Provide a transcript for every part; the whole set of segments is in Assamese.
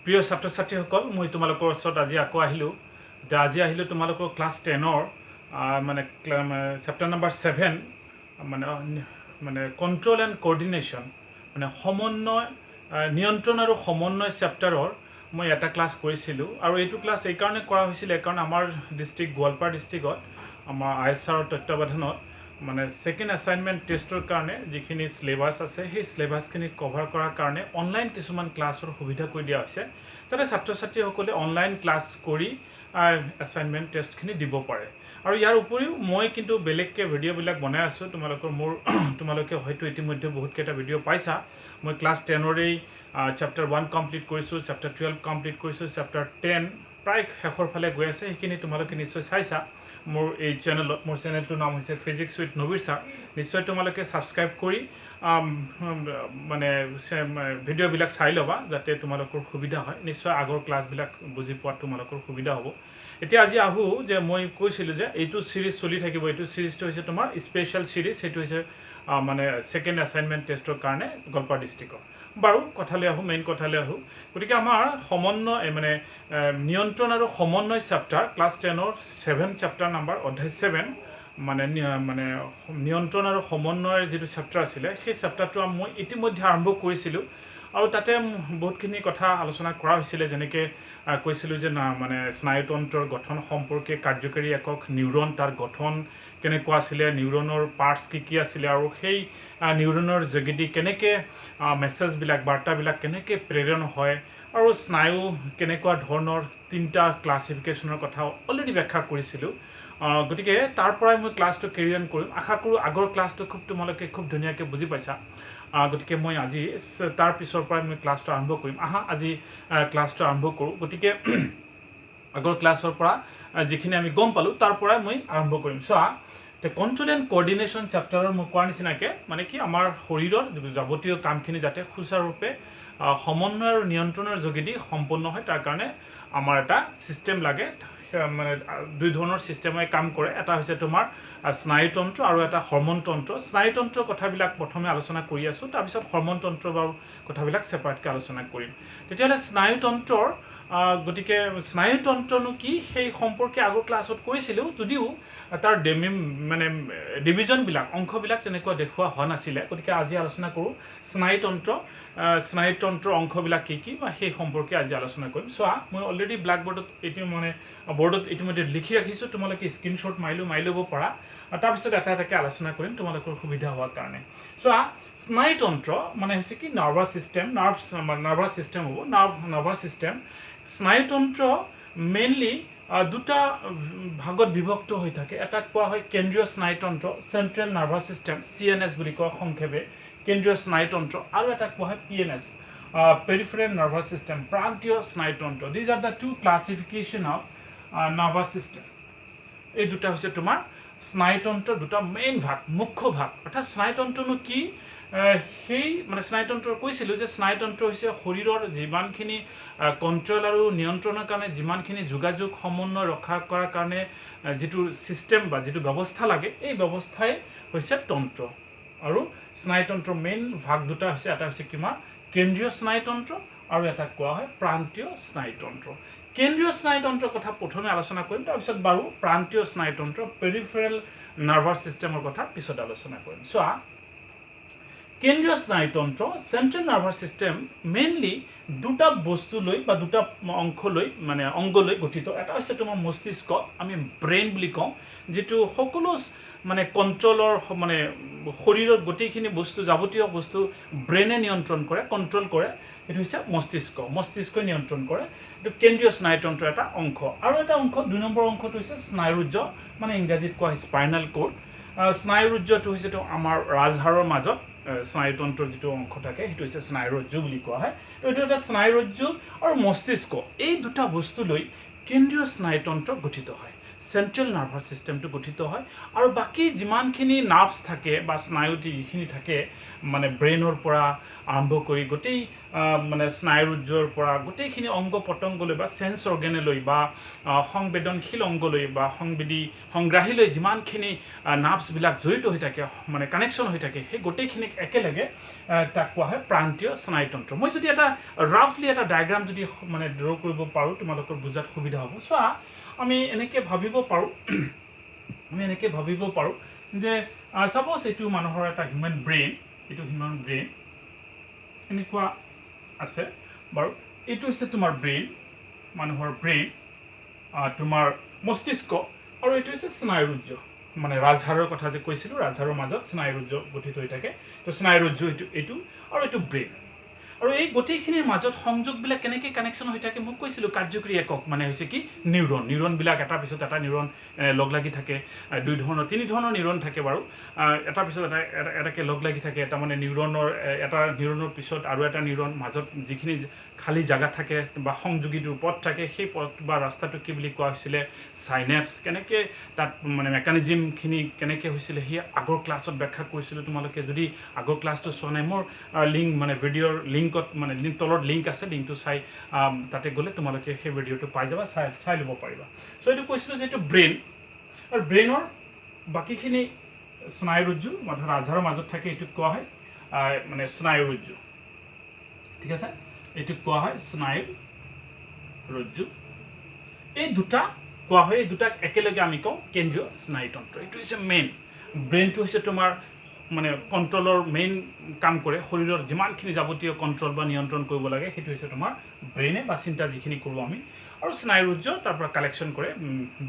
প্ৰিয় ছাত্ৰ ছাত্ৰীসকল মই তোমালোকৰ ওচৰত আজি আকৌ আহিলোঁ আজি আহিলোঁ তোমালোকৰ ক্লাছ 10ৰ মানে চেপ্টাৰ নম্বৰ 7 মানে কন্ট্ৰোল এণ্ড কোঅৰ্ডিনেশ্যন মানে সমন্বয় নিয়ন্ত্ৰণ আৰু সমন্বয় চেপ্টাৰৰ মই এটা ক্লাছ কৰিছিলোঁ আৰু এইটো ক্লাছ এই কাৰণে কৰা হৈছিল কাৰণ আমাৰ ডিস্ট্ৰিক্ট গোৱালপাৰা ডিস্ট্ৰিক্টত আমাৰ ISR তত্ত্বাৱধানত মানে সেকেন্ড অ্যাসাইনমেন্ট টেষ্টৰ কাৰণে যিখিনি সিলেবাস আছে সেই সিলেবাসখিনি কভাৰ কৰাৰ কাৰণে অনলাইন কিছুমান ক্লাছৰ সুবিধা কৰি দিয়া হৈছে যাতে ছাত্ৰ ছাত্ৰীসকলে অনলাইন ক্লাছ কৰি অ্যাসাইনমেন্ট টেষ্টখিনি দিব পাৰে আৰু ইয়াৰ উপৰিও মই কিন্তু বেলেগকে ভিডিঅ'বিলাক বনাই আছো তোমালোকে হয়তো ইতিমধ্যে বহুত কেইটা ভিডিঅ' পাইছা মই ক্লাছ 10ৰেই চেপ্টাৰ 1 কমপ্লিট কৰিছো চেপ্টাৰ 12 কমপ্লিট কৰিছো চেপ্টাৰ 10 প্ৰায় শেষৰ ফালে গৈ আছে সেইখিনি তোমালোকে নিশ্চয় চাইছা মোৰ এই চেনেলত মোৰ চেনেলটোৰ নাম হৈছে ফিজিক্স উইথ নবীৰ ছাৰ নিশ্চয় তোমালোকে সাবস্ক্ৰাইব কৰি মানে ভিডিঅ'বিলাক চাই ল'বা যাতে তোমালোকৰ সুবিধা হয় নিশ্চয় আগৰ ক্লাছবিলাক বুজি পোৱাত তোমালোকৰ সুবিধা হ'ব এতিয়া আজি আহো যে মই কৈছিলো যে এইটো সিৰিজ চলি থাকিব এইটো সিৰিজটো হৈছে তোমাৰ স্পেশাল সিৰিজ সেইটো হৈছে মানে সেকেন্ড অ্যাসাইনমেন্ট টেষ্টৰ কাৰণে গোৱালপাৰা ডিস্ট্ৰিক্টৰ বাৰু কথালৈ আহো মেইন কথালৈ আহো গতিকে আমাৰ সমন্বয় মানে নিয়ন্ত্ৰণ আৰু সমন্বয় চেপ্টাৰ ক্লাছ 10ৰ 7 চেপ্টাৰ নম্বৰ অধ্যায় 7 মানে নিয়ন্ত্ৰণ আৰু সমন্বয়ৰ যেটো চেপ্টাৰ আছিল সেই চেপ্টাৰটো মই ইতিমধ্যে আৰম্ভ কৰিছিলো আৰু তাতে বহুতখিনি কথা আলোচনা কৰা হৈছিল যেনেকৈ কৈছিলো যে না মানে স্নায়ুতন্ত্ৰৰ গঠন সম্পৰ্কে কাৰ্যকৰী একক নিউৰন তাৰ গঠন কেনেকুৱা আছিল নিউৰনৰ পাৰ্টস কি আছিল আৰু সেই নিউৰনৰ যোগেদি কেনেকৈ মেছেজবিলাক বাৰ্তাবিলাক কেনেকৈ প্ৰেৰণ হয় আৰু স্নায়ু কেনেকুৱা ধৰণৰ তিনটা ক্লাসিফিকেশনৰ কথা অলৰেডি ব্যাখ্যা কৰিছিলো গতিকে তাৰ পৰাই মই ক্লাছটো কেৰি অন কৰিম আশা কৰো আগৰ ক্লাছটো তোমালোকে খুব ধুনীয়াকৈ বুজি পাইছা গতিকে মই আজি তাৰ পিছৰ পৰাই মই ক্লাছটো আৰম্ভ কৰিম আজি ক্লাছটো আৰম্ভ কৰো গতিকে আগৰ ক্লাছৰ পৰা যিখিনি আমি গম পালো তাৰ পৰাই মই আৰম্ভ কৰিম so The control and coordination chapter মই কোৱাৰ নিচিনাকে মানে কি আমাৰ শৰীৰৰ যাৱতীয় কামখিনি যাতে সুচাৰুৰূপে সমন্বয় আৰু নিয়ন্ত্ৰণৰ যোগেদি সম্পন্ন হয় তাৰ কাৰণে আমাৰ এটা সিস্টেম লাগে মানে দুই ধৰণৰ সিস্টেমে কাম কৰে এটা হৈছে তোমাৰ স্নায়ুতন্ত্ৰ আৰু এটা হৰমনতন্ত্ৰ স্নায়ুতন্ত্ৰৰ কথাবিলাক প্ৰথমে আলোচনা কৰি আছো তাৰ পিছত হৰমনতন্ত্ৰৰ কথাবিলাক সেপাৰেটকৈ আলোচনা কৰিম তেতিয়ালে স্নায়ুতন্ত্ৰৰ গতিকে স্নায়ুতন্ত্ৰনো কি সেই সম্পৰ্কে আগৰ ক্লাছত কৈছিলো যদিও তাৰ মানে ডিভিজন বিলাক অংশবিলাক তেনেকুৱা দেখুৱা হোৱা নাছিল গতিকে আজি আলোচনা কৰো স্নায়ুতন্ত্ৰৰ অংশবিলাক কি বা সেই সম্পৰ্কে আজি আলোচনা কৰিম সো মই অলৰেডি ব্ল্যাক বোৰ্ডত এটি মানে বোৰ্ডত ইতিমধ্যে লিখি ৰাখিছো তোমালোকে স্ক্ৰিনশ্বট মাৰি ল'ব পাৰা তাৰ পিছত এটা এটাকে আলোচনা কৰিম তোমালোকৰ সুবিধা হোৱাৰ কাৰণে সো স্নায়ুতন্ত্ৰ মানে হৈছে কি নাৰ্ভাছ সিস্টেম নাৰ্ভাছ সিস্টেম হ'ব নাৰ্ভাছ সিস্টেম স্নায়ুতন্ত্ৰ মেইনলি দুটা ভাগত বিভক্ত হৈ থাকে এটা কোৱা হয় কেন্দ্ৰীয় স্নায়ুতন্ত্ৰ সেন্ট্ৰেল নাৰ্ভাছ সিস্টেম CNS বুলি কোৱা সংক্ষেপে কেন্দ্ৰীয় স্নায়ুতন্ত্ৰ আৰু এটা কোৱা হয় PNS পেৰিফেৰেল নাৰ্ভাছ সিস্টেম প্ৰান্তীয় স্নায়ুতন্ত্ৰ these are the two classification of nervous system এই দুটা হৈছে তোমাৰ স্নায়ুতন্ত্ৰৰ দুটা মেইন ভাগ মুখ্য ভাগ অৰ্থাৎ স্নায়ুতন্ত্ৰনো কি সেই মানে স্নায়ুতন্ত্ৰ কৈছিল যে স্নায়ুতন্ত্ৰ হৈছে শৰীৰৰ যিমানখিনি কন্ট্ৰোল আৰু নিয়ন্ত্ৰণৰ কাৰণে যিমানখিনি যোগাযোগ সমন্বয় ৰক্ষা কৰাৰ কাৰণে যেটো সিস্টেম বা যেটো ব্যৱস্থা লাগে এই ব্যৱস্থাই হৈছে তন্ত্ৰ আৰু স্নায়ুতন্ত্ৰৰ মেইন ভাগ দুটা হৈছে এটা হৈছে কিমা কেন্দ্ৰীয় স্নায়ুতন্ত্ৰ আৰু এটা কোৱা হয় প্ৰান্তীয় স্নায়ুতন্ত্ৰ কেন্দ্ৰীয় স্নায়ুতন্ত্ৰৰ কথা প্ৰথমে আলোচনা কৰিম তাৰ পিছত বাৰু প্ৰান্তীয় স্নায়ুতন্ত্ৰ পেৰিফেৰেল নাৰ্ভাছ সিস্টেমৰ কথা পিছত আলোচনা কৰিম সো কেন্দ্ৰীয় স্নায়ুতন্ত্ৰ সেন্ট্ৰেল নাৰ্ভাছ সিস্টেম মেইনলি দুটা বস্তু লৈ বা দুটা অংশ লৈ মানে অংগ লৈ গঠিত এটা হৈছে তোমাৰ মস্তিষ্ক আমি ব্ৰেইন বুলি কওঁ যেটো সকলো মানে কন্ট্ৰোলৰ মানে শৰীৰৰ গতিখিনি বস্তু যাৱতীয় বস্তু ব্ৰেইনে নিয়ন্ত্ৰণ কৰে কন্ট্ৰোল কৰে এটো হৈছে মস্তিষ্কই নিয়ন্ত্ৰণ কৰে এটো কেন্দ্ৰীয় স্নায়ুতন্ত্ৰৰ এটা অংশ আৰু এটা অংশ দুই নম্বৰ অংশটো হৈছে স্নায়ুৰুজ্জ মানে ইংৰাজীত কোৱা হয় স্পাইনাল কৰ্ড স্নায়ুৰুজ্জটো হৈছে তো আমাৰ ৰাজহাড়ৰ মাজত স্নায়ুতন্ত্ৰৰ যেটো অংশ থাকে হেতু হৈছে স্নায়ুৰজ্জু বুলি কোৱা হয় এটো এটা স্নায়ুৰজ্জু আৰু মস্তিষ্ক এই দুটা বস্তু লৈ কেন্দ্ৰীয় স্নায়ুতন্ত্ৰ গঠিত হয় সেন্ট্ৰেল নাৰ্ভাছ সিস্টেমটো গঠিত হয় আৰু বাকি যিমানখিনি নাৰ্ভছ থাকে বা স্নায়ুটি যিখিনি থাকে মানে ব্ৰেইনৰ পৰা আৰম্ভ কৰি গটেই মানে স্নায়ুৰুজ্জৰ পৰা গোটেইখিনি অংগ পতংগলৈ বা সেন্স অৰ্গেনলৈ বা সংবেদনশীল অংগলৈ বা সংগ্ৰাহীলৈ যিমানখিনি নাৰ্ভছবিলাক জড়িত হৈ থাকে মানে কানেকশ্যন হৈ থাকে সেই গোটেইখিনিক একেলগে তাক কোৱা হয় প্ৰান্তীয় স্নায়ুতন্ত্ৰ মই যদি এটা ৰাফলি এটা ডায়াগ্ৰাম যদি মানে ড্ৰ কৰিব পাৰোঁ তোমালোকৰ বুজাত সুবিধা হ'ব চোৱা আমি এনেকৈ ভাবিব পাৰোঁ যে সাপোজ এইটো মানুহৰ এটা হিউমেন ব্ৰেইন এইটো হিউমেন ব্ৰেইন এনেকুৱা আছে বাৰু এইটো হৈছে তোমাৰ ব্ৰেইন মানুহৰ ব্ৰেইন তোমাৰ মস্তিষ্ক আৰু এইটো হৈছে স্নায়ুৰুজ্জ মানে ৰাজহাড়ৰ কথা যে কৈছিলোঁ ৰাজহাড়ৰ মাজত স্নায়ুৰুজ্জ গঠিত হৈ থাকে তো স্নায়ুৰুজ্জ এইটো আৰু এইটো ব্ৰেইন আৰু এই গোটেইখিনিৰ মাজত সংযোগবিলাক কেনেকৈ কানেকশ্যন হৈ থাকে মোক কৈছিলোঁ কাৰ্যকৰী একক মানে হৈছে কি নিউৰনবিলাক এটাৰ পিছত এটা নিউৰন লগ লাগি থাকে তিনি ধৰণৰ নিউৰন থাকে বাৰু এটাৰ পিছত এটাকে লগ লাগি থাকে এটা মানে এটা নিউৰনৰ পিছত আৰু এটা নিউৰন মাজত যিখিনি খালী জাগা থাকে বা সংযোগীটোৰ পথ থাকে সেই পথ বা ৰাস্তাটোক কি বুলি কোৱা হৈছিলে চাইনেপছ কেনেকৈ তাত মানে মেকানিজিমখিনি কেনেকৈ হৈছিলে সেই আগৰ ক্লাছত ব্যাখ্যা কৰিছিলোঁ তোমালোকে যদি আগৰ ক্লাছটো চোৱা নাই মোৰ লিংক মানে ভিডিঅ'ৰ লিংকত মানে তলত লিংক আছে লিংকটো চাই তাতে গ'লে তোমালোকে সেই ভিডিঅ'টো পাই যাবা চাই ল'ব পাৰিবা চ' এইটো কৈছিলোঁ যে এইটো ব্ৰেইন আৰু ব্ৰেইনৰ বাকীখিনি স্নায়ুৰুজ্জু ৰাজহাড়ৰ মাজত থাকে এইটোক কোৱা হয় মানে স্নায়ুৰুজ্জু ঠিক আছে এইটোক কোৱা হয় স্নায়ুৰুজ্জু এই দুটা কোৱা হয় এই দুটাক একেলগে আমি কওঁ কেন্দ্ৰীয় স্নায়ুতন্ত্ৰ এইটো হৈছে মেইন ব্ৰেইনটো হৈছে তোমাৰ মানে কণ্ট্ৰলৰ মেইন কাম কৰে শৰীৰৰ যিমানখিনি যাৱতীয় কণ্ট্ৰল বা নিয়ন্ত্ৰণ কৰিব লাগে সেইটো হৈছে তোমাৰ ব্ৰেইনে বা চিন্তা যিখিনি কৰোঁ আমি আৰু স্নায়ুৰুজ্জ তাৰ পৰা কালেকশ্যন কৰে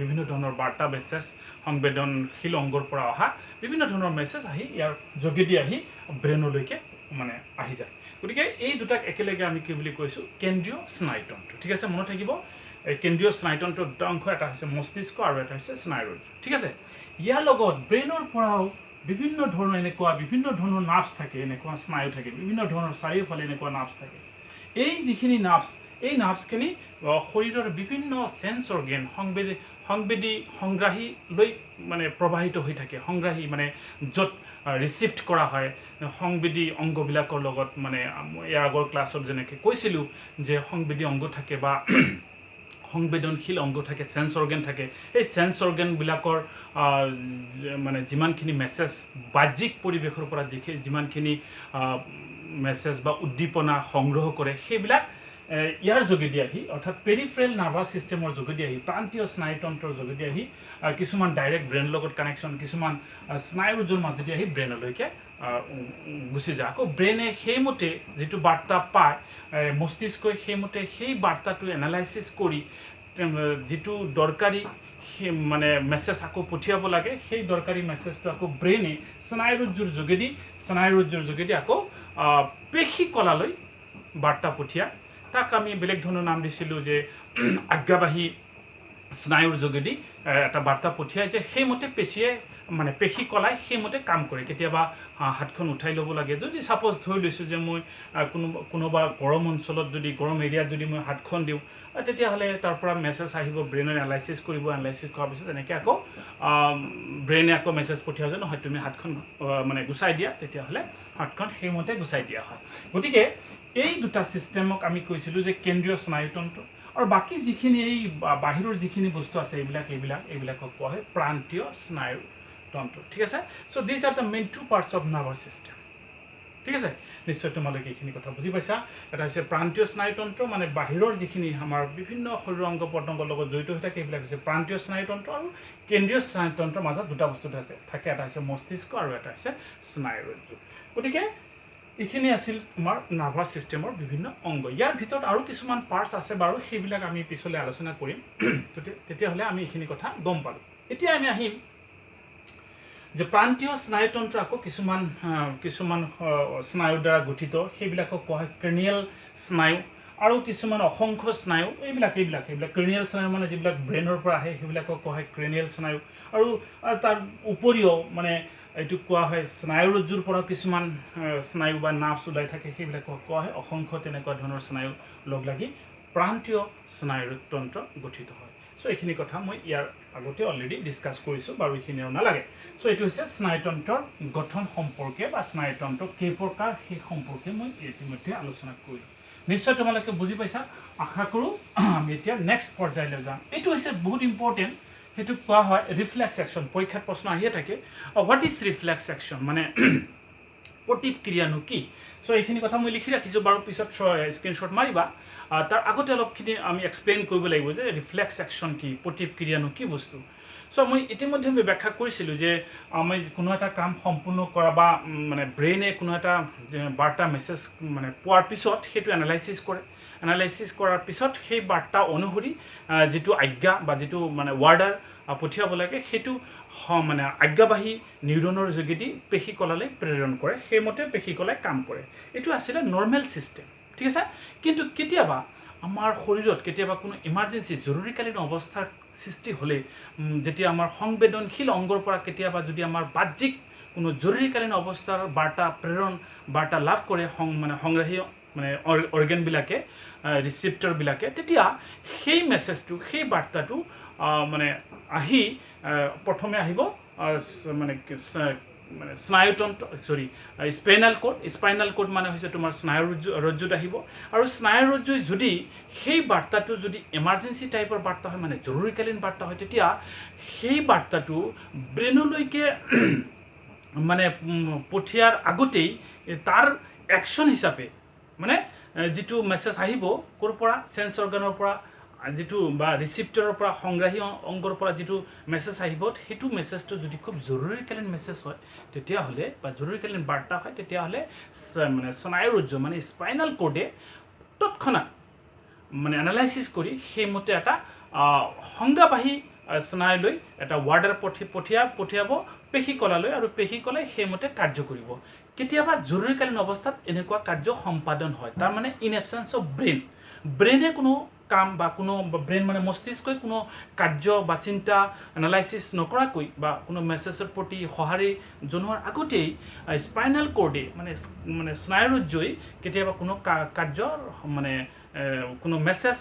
বিভিন্ন ধৰণৰ বাৰ্তা মেছেজ সংবেদনশীল অংগৰ পৰা অহা বিভিন্ন ধৰণৰ মেছেজ আহি ইয়াৰ যোগেদি আহি ব্ৰেইনলৈকে মানে আহি যায় গতিকে এই দুটাক একেলগে আমি কি বুলি কৈছোঁ কেন্দ্ৰীয় স্নায়ুতন্ত্ৰ ঠিক আছে মনত থাকিব এই কেন্দ্ৰীয় স্নায়ুতন্ত্ৰৰ দুটা অংশ এটা হৈছে মস্তিষ্ক আৰু এটা হৈছে স্নায়ুৰুজ্জ ঠিক আছে ইয়াৰ লগত ব্ৰেইনৰ পৰাও বিভিন্ন ধৰণৰ নাৰ্ভছ থাকে এনেকুৱা স্নায়ু থাকে বিভিন্ন ধৰণৰ চাৰিওফালে এনেকুৱা নাৰ্ভছ থাকে এই যিখিনি নাৰ্ভছ এই নাৰ্ভছখিনি শৰীৰৰ বিভিন্ন সেন্স অৰ্গেন সংগ্ৰাহীলৈ মানে প্ৰবাহিত হৈ থাকে সংগ্ৰাহী মানে য'ত ৰিচিভড কৰা হয় সংবেদী অংগবিলাকৰ লগত মানে ইয়াৰ আগৰ ক্লাছত যেনেকৈ কৈছিলোঁ যে সংবেদী অংগ থাকে বা সংবেদনশীল অংগ থাকে সেন্স অৰ্গেন থাকে এই সেন্স অৰ্গেনবিলাকৰ মানে যিমানখিনি মেছেজ বাহ্যিক পৰিৱেশৰ পৰা যিমানখিনি মেছেজ বা উদ্দীপনা সংগ্ৰহ কৰে সেইবিলাক ইয়াৰ যোগেদি আহি অৰ্থাৎ পেৰিফেৰেল নাৰ্ভাছ ছিষ্টেমৰ যোগেদি আহি প্ৰান্তীয় স্নায়ুতন্ত্ৰৰ যোগেদি আহি কিছুমান ডাইৰেক্ট ব্ৰেইনৰ লগত কানেকশ্যন কিছুমান স্নায়ুৰুজ্জৰ মাজেদি আহি ব্ৰেইনলৈকে গুচি যায় আকৌ ব্ৰেইনে সেইমতে যিটো বাৰ্তা পায় মস্তিষ্কই সেইমতে সেই বাৰ্তাটো এনালাইচিছ কৰি যিটো দৰকাৰী মানে মেছেজ আকৌ পঠিয়াব লাগে সেই দৰকাৰী মেছেজটো আকৌ ব্ৰেইনে স্নায়ুৰুজ্জৰ যোগেদি আকৌ পেশী কলালৈ বাৰ্তা পঠিয়ায় তাক আমি বেলেগ ধৰণৰ নাম দিছিলোঁ যে আজ্ঞাবাহী স্নায়ুৰ যোগেদি এটা বাৰ্তা পঠিয়ায় যে সেইমতে পেশী কলাই সেইমতে কাম কৰে কেতিয়াবা হাতখন উঠাই ল'ব লাগে যদি সাপোজ ধৰি লৈছোঁ যে মই কোনোবা গৰম অঞ্চলত যদি গৰম এৰিয়াত যদি মই হাতখন দিওঁ তেতিয়াহ'লে তাৰ পৰা মেছেজ আহিব ব্ৰেইনে এনালাইচিছ কৰিব এনালাইচিছ কৰাৰ পিছত এনেকৈ আকৌ ব্ৰেইনে আকৌ মেছেজ পঠিয়াব যে নহয় তুমি হাতখন মানে গুচাই দিয়া তেতিয়াহ'লে হাতখন সেইমতে গুচাই দিয়া হয় গতিকে এই দুটা ছিষ্টেমক আমি কৈছিলোঁ যে কেন্দ্ৰীয় স্নায়ুতন্ত্ৰ আৰু বাকী যিখিনি এই বাহিৰৰ যিখিনি বস্তু আছে এইবিলাকক কোৱা হয় প্ৰান্তীয় স্নায়ুতন্ত্ৰ ঠিক আছে so' these are the main two parts of nervous system ঠিক আছে নিশ্চয় তোমালোকে এইখিনি কথা বুজি পাইছা এটা হৈছে প্ৰান্তীয় স্নায়ুতন্ত্ৰ মানে বাহিৰৰ যিখিনি আমাৰ বিভিন্ন শৰীৰৰ অংগ প্ৰত্যংগৰ লগত জড়িত হৈ থাকে এইবিলাক হৈছে প্ৰান্তীয় স্নায়ুতন্ত্ৰ আৰু কেন্দ্ৰীয় স্নায়ুতন্ত্ৰৰ মাজত দুটা বস্তু থাকে এটা হৈছে মস্তিষ্ক আৰু এটা হৈছে স্নায়ুৰুজ্জ গতিকে এইখিনি আছিল তোমাৰ নাৰ্ভাছ ছিষ্টেমৰ বিভিন্ন অংগ ইয়াৰ ভিতৰত আৰু কিছুমান পাৰ্টছ আছে বাৰু সেইবিলাক আমি পিছলৈ আলোচনা কৰিম তেতিয়াহ'লে আমি এইখিনি কথা গম পালোঁ এতিয়া আমি আহিম যে প্ৰান্তীয় স্নায়ুতন্ত্ৰ আকৌ কিছুমান স্নায়ুৰ দ্বাৰা গঠিত সেইবিলাকক কোৱা হয় ক্ৰেনিয়েল স্নায়ু আৰু কিছুমান অসংখ্য স্নায়ু এইবিলাক ক্ৰেনিয়েল স্নায়ু মানে যিবিলাক ব্ৰেইনৰ পৰা আহে সেইবিলাকক কোৱা হয় ক্ৰেনিয়েল স্নায়ু আৰু তাৰ উপৰিও মানে এইটো কোৱা হয় স্নায়ুৰুজ্জুৰ পৰা কিছুমান স্নায়ু বা নাৰ্ভছ ওলাই থাকে সেইবিলাকক কোৱা হয় অসংখ্য তেনেকুৱা ধৰণৰ স্নায়ু লগ লাগি প্ৰান্তীয় স্নায়ুতন্ত্ৰ গঠিত হয় চ' এইখিনি কথা মই ইয়াৰ আগতে অলৰেডি ডিছকাছ কৰিছোঁ বাৰু এইখিনি আৰু নালাগে চ' এইটো হৈছে স্নায়ুতন্ত্ৰৰ গঠন সম্পৰ্কে বা স্নায়ুতন্ত্ৰ কেই প্ৰকাৰ সেই সম্পৰ্কে মই ইতিমধ্যে আলোচনা কৰিলোঁ নিশ্চয় তোমালোকে বুজি পাইছা আশা কৰোঁ আমি এতিয়া নেক্সট পৰ্যায়লৈ যাম এইটো হৈছে বহুত ইম্পৰ্টেণ্ট সেইটো কোৱা হয় ৰিফ্লেক্স একশ্যন পৰীক্ষাত প্ৰশ্ন আহিয়ে থাকে হোৱাট ইজ ৰিফ্লেক্স একশ্যন মানে প্ৰতিক্ৰিয়ানো কি চ' এইখিনি কথা মই লিখি ৰাখিছোঁ বাৰু পিছত স্ক্ৰীনশ্বট মাৰিবা তাৰ আগতে অলপখিনি আমি এক্সপ্লেইন কৰিব লাগিব যে ৰিফ্লেক্স একশ্যন কি প্ৰতিক্ৰিয়ানো কি বস্তু চ' মই ইতিমধ্যে আমি ব্যাখ্যা কৰিছিলোঁ যে আমি কোনো এটা কাম সম্পূৰ্ণ কৰা বা মানে ব্ৰেইনে কোনো এটা বাৰ্তা মেছেজ মানে পোৱাৰ পিছত সেইটো এনালাইচিছ কৰে এনালাইচিছ কৰাৰ পিছত সেই বাৰ্তা অনুসৰি যিটো আজ্ঞা বা যিটো মানে ৱাৰ্ডাৰ পঠিয়াব লাগে সেইটো মানে আজ্ঞাবাহী নিউৰনৰ যোগেদি পেশীকলালৈ প্ৰেৰণ কৰে সেইমতে পেশীকলাই কাম কৰে এইটো আছিলে নৰ্মেল ছিষ্টেম ঠিক আছে কিন্তু কেতিয়াবা আমাৰ শৰীৰত কেতিয়াবা কোনো ইমাৰ্জেঞ্চি জৰুৰীকালীন অৱস্থাৰ সৃষ্টি হ'লে যেতিয়া আমাৰ সংবেদনশীল অংগৰ পৰা কেতিয়াবা যদি আমাৰ বাহ্যিক কোনো জৰুৰীকালীন অৱস্থাৰ বাৰ্তা প্ৰেৰণ বাৰ্তা লাভ কৰে মানে সংগ্ৰাহী মানে অৰ্গেনবিলাকে ৰিচিপ্টৰবিলাকে তেতিয়া সেই মেছেজটো সেই বাৰ্তাটো মানে আহি প্ৰথমে আহিব মানে মানে স্নায়ুতন্ত্ৰ স্পাইনাল কোড মানে হৈছে তোমাৰ স্নায়ুৰজ্জুত আহিব আৰু স্নায়ুৰজ্জুই যদি সেই বাৰ্তাটো যদি এমাৰ্জেঞ্চি টাইপৰ বাৰ্তা হয় মানে জৰুৰীকালীন বাৰ্তা হয় তেতিয়া সেই বাৰ্তাটো ব্ৰেইনলৈকে মানে পঠিয়াৰ আগতেই তাৰ একশ্যন হিচাপে মানে যিটো মেছেজ আহিব ক'ৰ পৰা চেন্স অৰ্গানৰ পৰা যিটো বা ৰিচিপ্টৰৰ পৰা সংগ্ৰাহী অংগৰ পৰা যিটো মেছেজ আহিব সেইটো মেছেজটো যদি খুব জৰুৰীকালীন মেছেজ হয় তেতিয়াহ'লে বা জৰুৰীকালীন বাৰ্তা হয় তেতিয়াহ'লে মানে স্নায়ুৰজ্জু মানে স্পাইনাল কোডে তৎক্ষণাত মানে এনালাইচিছ কৰি সেইমতে এটা সংজ্ঞাবাহী স্নায়ুলৈ এটা ৱাৰ্ডাৰ পঠিয়াব পেশীকলালৈ আৰু পেশীকলাই সেইমতে কাৰ্য কৰিব কেতিয়াবা জৰুৰীকালীন অৱস্থাত এনেকুৱা কাৰ্য সম্পাদন হয় তাৰমানে ইন এবচেঞ্চ অফ ব্ৰেইনে কোনো কাম বা কোনো ব্ৰেইন মানে মস্তিষ্কই কোনো কাৰ্য বা চিন্তা এনালাইচিছ নকৰাকৈ বা কোনো মেছেজৰ প্ৰতি সঁহাৰি জনোৱাৰ আগতেই স্পাইনাল কোডে মানে স্নায়ুৰজ্জুই কেতিয়াবা কোনো কাৰ্যৰ মানে কোনো মেছেজ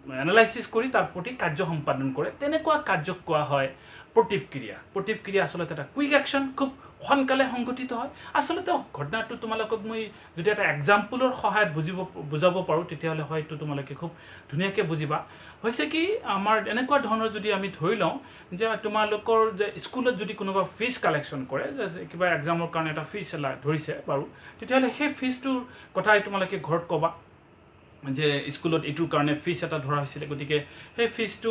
এনালাইচিছ কৰি তাৰ প্ৰতি কাৰ্য সম্পাদন কৰে তেনেকুৱা কাৰ্যক কোৱা হয় প্ৰতিক্ৰিয়া আচলতে এটা কুইক একশ্যন খুব সোনকালে সংঘটিত হয় আচলতে ঘটনাটো তোমালোকক মই যদি এটা এক্সাম্পলৰ সহায়ত বুজাব পাৰোঁ তেতিয়াহ'লে হয়তো তোমালোকে খুব ধুনীয়াকৈ বুজিবা হৈছে কি আমাৰ এনেকুৱা ধৰণৰ যদি আমি ধৰি লওঁ যে তোমালোকৰ যে স্কুলত যদি কোনোবা ফিজ কালেকশ্যন কৰে যে কিবা এক্সামৰ কাৰণে এটা ফিজ ধৰিছে বাৰু তেতিয়াহ'লে সেই ফিজটোৰ কথাই তোমালোকে ঘৰত ক'বা যে স্কুলত এইটোৰ কাৰণে ফিজ এটা ধৰা হৈছিলে গতিকে সেই ফিজটো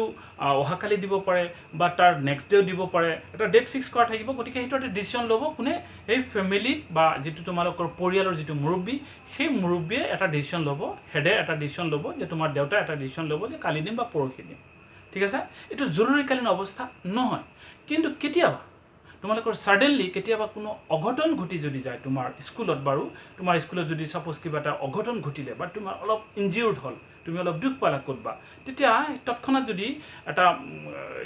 অহাকালি দিব পাৰে বা তাৰ নেক্সট ডেও দিব পাৰে এটা ডেট ফিক্স কৰা থাকিব গতিকে সেইটো এটা ডিচিশ্যন ল'ব কোনে এই ফেমিলিত বা যিটো তোমালোকৰ পৰিয়ালৰ যিটো মুৰব্বী সেই মুৰব্বীয়ে এটা ডিচিশ্যন ল'ব হেডে এটা ডিচিশ্যন ল'ব যে তোমাৰ দেউতাই এটা ডিচিশ্যন ল'ব যে কালি দিম বা পৰহি দিম ঠিক আছে এইটো জৰুৰীকালীন অৱস্থা নহয় কিন্তু কেতিয়াবা তোমালোকৰ ছাডেনলি কেতিয়াবা কোনো অঘটন ঘটি যদি যায় তোমাৰ স্কুলত বাৰু তোমাৰ স্কুলত যদি সাপোজ কিবা এটা অঘটন ঘটিলে বা তোমাৰ অলপ ইনজিউৰ্ড হ'ল তুমি অলপ দুখ পালা ক'তবা তেতিয়া তৎক্ষণাত যদি এটা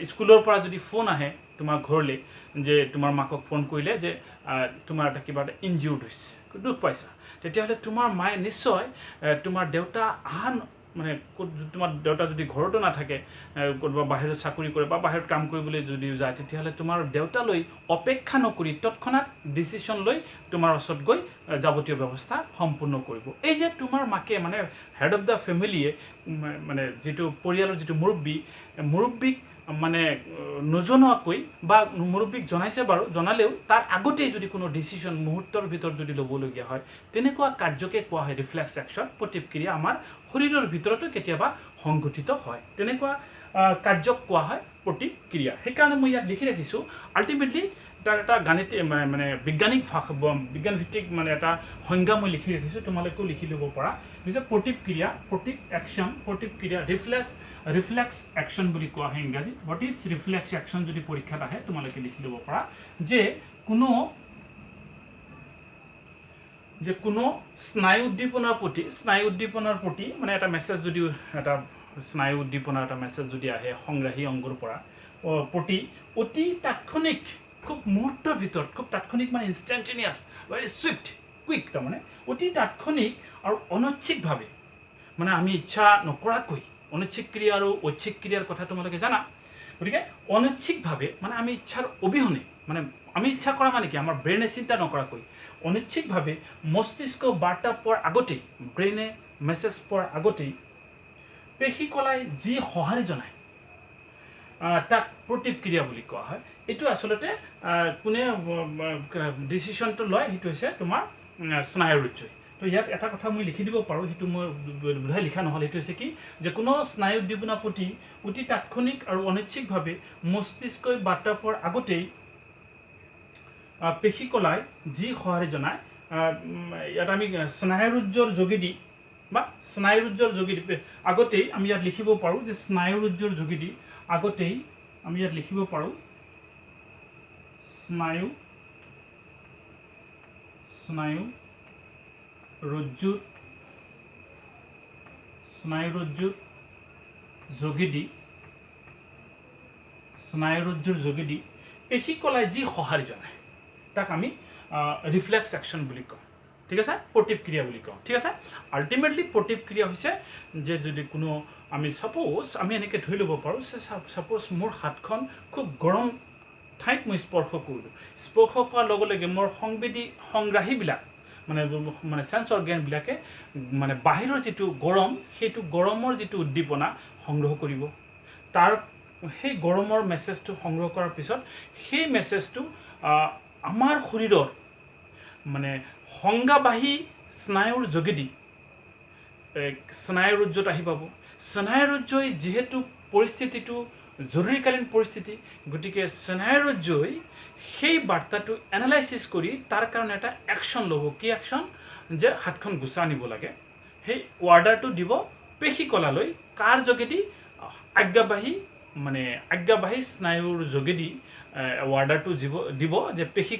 স্কুলৰ পৰা যদি ফোন আহে তোমাৰ ঘৰলৈ যে তোমাৰ মাকক ফোন কৰিলে যে তোমাৰ এটা কিবা এটা ইনজিউৰ্ড হৈছে দুখ পাইছা তেতিয়াহ'লে তোমাৰ মায়ে নিশ্চয় তোমাৰ দেউতা মানে তোমাৰ দেউতা যদি ঘৰতো নাথাকে ক'ৰবাত বাহিৰত চাকৰি কৰে বা বাহিৰত কাম কৰিবলৈ যদি যায় তেতিয়াহ'লে তোমাৰ দেউতালৈ অপেক্ষা নকৰি তৎক্ষণাত ডিচিশ্যন লৈ তোমাৰ ওচৰত গৈ যাৱতীয় ব্যৱস্থা সম্পূৰ্ণ কৰিব এই যে তোমাৰ মাকে মানে হেড অফ দ্য ফেমিলিয়ে মানে যিটো পৰিয়ালৰ যিটো মুৰব্বীক মানে নজনোৱাকৈ বা মুৰব্বীক জনাইছে বাৰু জনালেও তাৰ আগতেই যদি কোনো ডিচিশ্যন মুহূৰ্তৰ ভিতৰত যদি ল'বলগীয়া হয় তেনেকুৱা কাৰ্যকে কোৱা হয় ৰিফ্লেক্স একশ্যন প্ৰতিক্ৰিয়া আমাৰ শৰীৰৰ ভিতৰতো কেতিয়াবা সংঘটিত হয় তেনেকুৱা কাৰ্যক কোৱা হয় প্ৰতিক্ৰিয়া সেইকাৰণে মই ইয়াত লিখি ৰাখিছোঁ আল্টিমেটলি তাৰ এটা মানে বিজ্ঞানভিত্তিক মানে এটা সংজ্ঞা মই লিখি ৰাখিছোঁ তোমালোকেও লিখি ল'ব পৰা যে প্ৰতিক্ৰিয়া ৰিফ্লেক্স একশ্যন বুলি কোৱা হয় ইংৰাজীত হোৱাট ইজ ৰিফ্লেক্স একশ্যন যদি পৰীক্ষাত আহে তোমালোকে লিখি ল'ব পৰা যে কোনো স্নায়ু উদ্দীপনাৰ প্ৰতি মানে এটা মেছেজ যদি এটা স্নায়ু উদ্দীপনাৰ এটা মেছেজ যদি আহে সংগ্ৰাহী অংগৰ পৰা প্ৰতি অতি তাৎক্ষণিক খুব মুহূৰ্তৰ ভিতৰত খুব তাৎক্ষণিক মানে ইনষ্টেণ্টেনিয়াছ ভেৰি চুইফ্ট কুইক তাৰমানে অতি তাৎক্ষণিক আৰু অনৈচ্ছিকভাৱে মানে আমি ইচ্ছা নকৰাকৈ অনৈচ্ছিক ক্ৰিয়া আৰু ঐচ্ছিক ক্ৰিয়াৰ কথা তোমালোকে জানা গতিকে অনৈচ্ছিকভাৱে মানে আমি ইচ্ছাৰ অবিহনে মানে আমি ইচ্ছা কৰা মানে কি আমাৰ ব্ৰেইনে চিন্তা নকৰাকৈ অনৈচ্ছিকভাৱে মস্তিষ্ক বাৰ্তা পোৱাৰ আগতেই ব্ৰেইনে মেছেজ পোৱাৰ আগতেই পেশী কলাই যি সঁহাৰি জনায় তাক প্ৰতিক্ৰিয়া বুলি কোৱা হয়। এইটো আচলতে কোনে ডিচিশ্যনটো লয় সেইটো হৈছে তোমাৰ স্নায়ুৰুজ্জই। তো ইয়াত এটা কথা মই লিখি দিব পাৰোঁ, সেইটো মই বোধহয় লিখা নহ'ল। সেইটো হৈছে কি যে কোনো স্নায়ু উদ্দীপনা অতি তাৎক্ষণিক আৰু অনৈচ্ছিকভাৱে মস্তিষ্কই বাৰ্তা পোৱাৰ আগতেই পেশী কলাই যি সঁহাৰি জনায় ইয়াত আমি স্নায়ুৰুজ্জৰ যোগেদি বা স্নায়ুৰুজ্জৰ যোগেদি আগতেই আমি ইয়াত লিখিব পাৰোঁ যে স্নায়ুৰুজ্জৰ যোগেদি আগতেই আমি ইয়াত লিখিব পাৰোঁ স্নায়ুৰুজ্জৰ যোগেদি পেশী কলাই যি সঁহাৰি জনায় তাক আমি ৰিফ্লেক্স একশ্যন বুলি কওঁ। ঠিক আছে, প্ৰতিক্ৰিয়া বুলি কওঁ। ঠিক আছে, আল্টিমেটলি প্ৰতিক্ৰিয়া হৈছে যে যদি কোনো আমি ছাপ'জ আমি এনেকৈ ধৰি ল'ব পাৰোঁ যে ছাপ'জ মোৰ হাতখন খুব গৰম ঠাইত মই স্পৰ্শ কৰিলোঁ। স্পৰ্শ কৰাৰ লগে লগে মোৰ সংগ্ৰাহীবিলাক মানে চেন্স অৰ্গেনবিলাকে মানে বাহিৰৰ যিটো গৰম সেইটো গৰমৰ যিটো উদ্দীপনা সংগ্ৰহ কৰিব। সেই গৰমৰ মেছেজটো সংগ্ৰহ কৰাৰ পিছত সেই মেছেজটো আমাৰ শৰীৰৰ মানে সংজ্ঞাবাহী স্নায়ুৰ যোগেদি স্নায়ুৰুজ্জত আহি পাব। স্নায়ুৰুজ্জই যিহেতু পৰিস্থিতিটো জৰুৰীকালীন পৰিস্থিতি, গতিকে স্নায়ুৰুজ্জই সেই বাৰ্তাটো এনালাইচিছ কৰি তাৰ কাৰণে এটা একশ্যন ল'ব। কি একশ্যন? যে হাতখন গুচাই আনিব লাগে। সেই অৰ্ডাৰটো দিব পেশী কলালৈ। কাৰ যোগেদি? আজ্ঞাবাহী স্নায়ুৰ যোগেদি অৰ্ডাৰটো দিব যে পেশী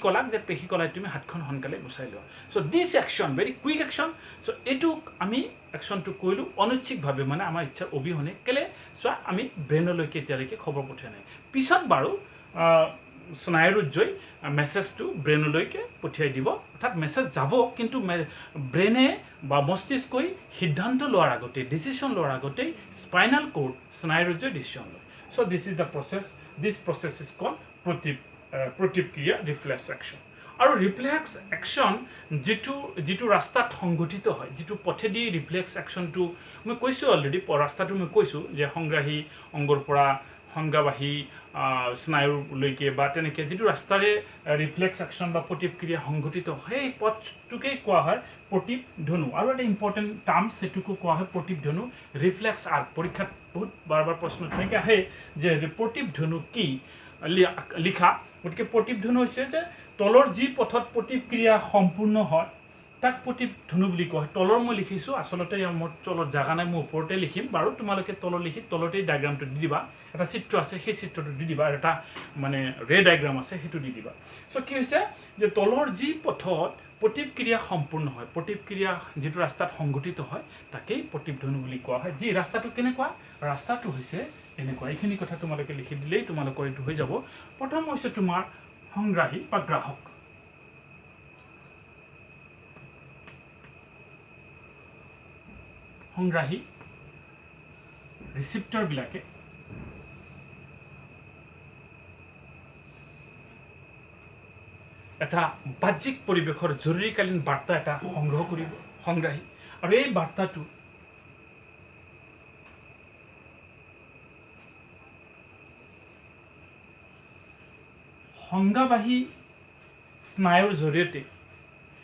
কলাই তুমি হাতখন সোনকালে গুচাই লোৱা। চ' দিছ একশ্যন ভেৰি কুইক একশ্যন। চ' এইটোক আমি একশ্যনটো কৰিলোঁ অনৈচ্ছিকভাৱে, মানে আমাৰ ইচ্ছাৰ অবিহনে। কেলে? চোৱা, আমি ব্ৰেইনলৈকে এতিয়ালৈকে খবৰ পঠিওৱা নাই। পিছত বাৰু স্নায়ুৰুজ্জই মেছেজটো ব্ৰেইনলৈকে পঠিয়াই দিব, অৰ্থাৎ মেছেজ যাব, কিন্তু ব্ৰেইনে বা মস্তিষ্কই সিদ্ধান্ত লোৱাৰ আগতেই, ডিচিশ্যন লোৱাৰ আগতেই স্পাইনাল কৰ্ড স্নায়ুৰুজ্জই ডিচিশ্যন লয়। So' this is the process. This process is called প্ৰতিক্ৰিয়া, ৰিফ্লেক্স একশ্যন। আৰু ৰিফ্লেক্স একশ্যন যিটো ৰাস্তাত সংঘটিত হয়, যিটো পথেদি ৰিফ্লেক্স একশ্যনটো মই কৈছোঁ অলৰেডি, ৰাস্তাটো মই কৈছোঁ যে সংগ্ৰাহী অংগৰ পৰা সংজ্ঞাবাহী স্নায়ুলৈকে বা তেনেকৈ যিটো ৰাস্তাৰে ৰিফ্লেক্স একশ্যন বা প্ৰতিক্ৰিয়া সংঘটিত হয়, সেই পথটোকেই কোৱা হয় প্ৰতিপধনু। আৰু এটা ইম্পৰ্টেণ্ট টাৰ্মছ, সেইটোকো কোৱা হয় প্ৰতিপধনু, ৰিফ্লেক্স আৰ্ক। পৰীক্ষাত বহুত বাৰ প্ৰশ্ন তেনেকৈ আহে যে প্ৰতিপধনু কি লিখা। গতিকে প্ৰতিপধনু হৈছে যে তলৰ যি পথত প্ৰতিক্ৰিয়া সম্পূৰ্ণ হয় তাক প্ৰতিপধনু বুলি কোৱা হয়। তলৰ মই লিখিছোঁ, আচলতে মোৰ তলত জাগা নাই, মই ওপৰতে লিখিম বাৰু। তোমালোকে তলত লিখি তলতেই ডায়েগ্ৰামটো দি দিবা। এটা চিত্ৰ আছে, সেই চিত্ৰটো দি দিবা। এটা মানে ডায়েগ্ৰাম আছে, সেইটো দি দিবা। চ' কি হৈছে যে তলৰ যি পথত প্ৰতিক্ৰিয়া সম্পূৰ্ণ হয়, প্ৰতিক্ৰিয়া যিটো ৰাস্তাত সংঘটিত হয়, তাকেই প্ৰতিপধনু বুলি কোৱা হয়। যি ৰাস্তাটো কেনেকুৱা? ৰাস্তাটো হৈছে এনেকুৱা। এইখিনি কথা তোমালোকে লিখি দিলেই তোমালোকৰ এইটো হৈ যাব। প্ৰথম হৈছে তোমাৰ সংগ্ৰাহী বা গ্ৰাহক। সংগ্ৰাহী ৰিচিপ্টৰবিলাকে এটা বাহ্যিক পৰিৱেশৰ জৰুৰীকালীন বাৰ্তা এটা সংগ্ৰহ কৰিব সংগ্ৰাহী, আৰু এই বাৰ্তাটো সংজ্ঞাবাহী স্নায়ুৰ জৰিয়তে,